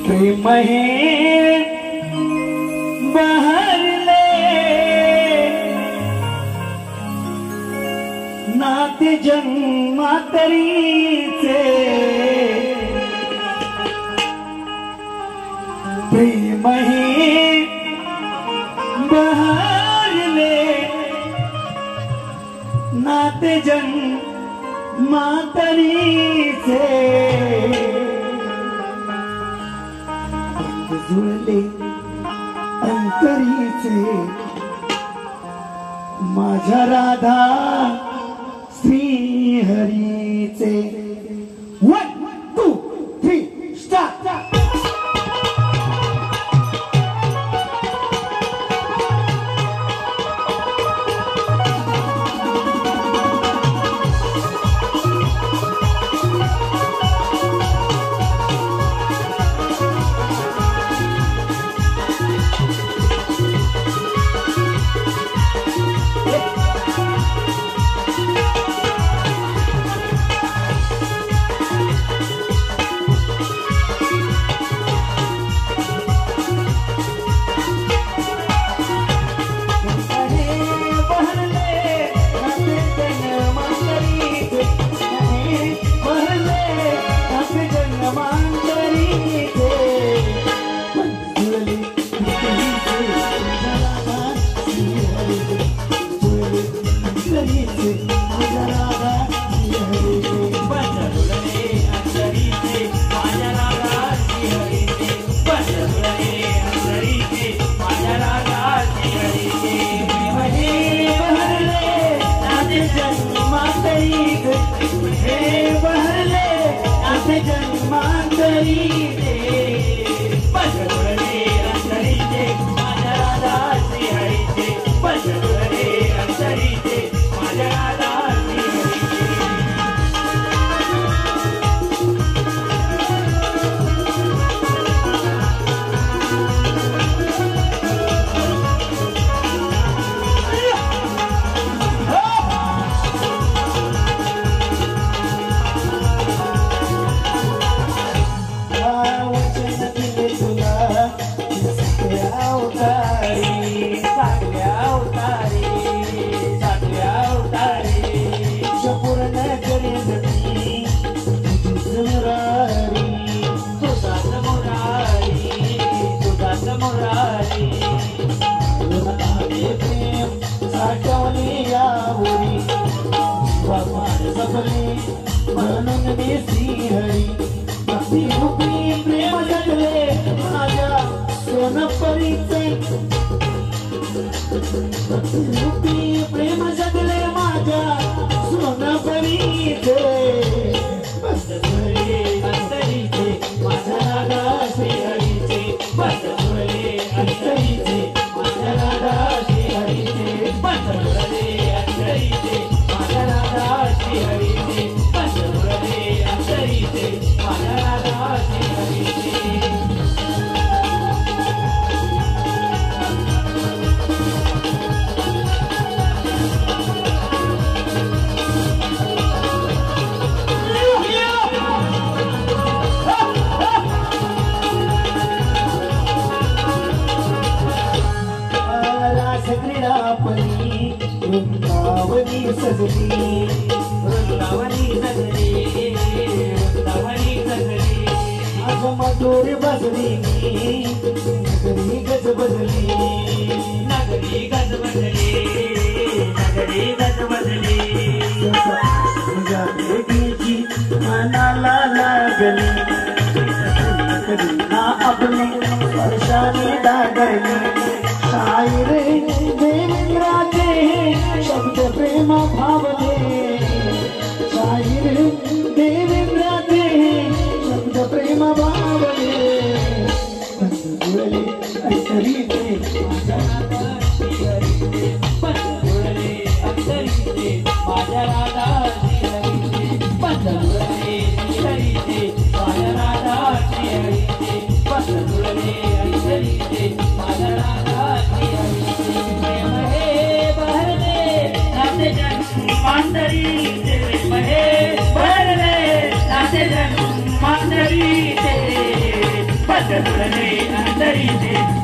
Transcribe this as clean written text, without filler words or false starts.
प्रेम हे बहरले नाते जन्मातरीचे प्रेम हे बहरले नाते जन्मातरीचे जुळले अंतरीचे माझ्या राधा श्रीहरीचे 1 2 3 स्टार्ट प्रेम जगले माझ्या सोनपरीचे बसले अंतरीचे माझ्या राधा श्रीहरीचे बसले अंतरीचे माझ्या राधा श्रीहरीचे बसले अंतरीचे माझ्या राधा श्रीहरीचे बसले अंतरीचे माझ्या राधा श्रीहरीचे वृंदावनी सजली वृंदावनी सजली वृंदावनी सजली आज मधुर बजली नगरी गज बजली नगरी गज बजली नगरी गज बजली तुझ्या भेटीची मनाला लागली कधी ना आपली स्पर्शाने डागली शायर देवेंद्राचे शब्द प्रेम भावले शायर देवेंद्राचे शब्द प्रेम भावले जुळले अंतरीचे माझ्या राधा श्रीहरीचे जुळले अंतरीचे माझ्या राधा श्रीहरीचे जुळले श्रीहरीचे माझ्या राधा श्रीहरीचे जुळले अंतरीचे माझ्या राधा श्रीहरीचे प्रेम हे बहरले नाते जन्मांतरीचे प्रेम हे बहरले नाते जन्मांतरीचे पंढरपुरले अंतरीचे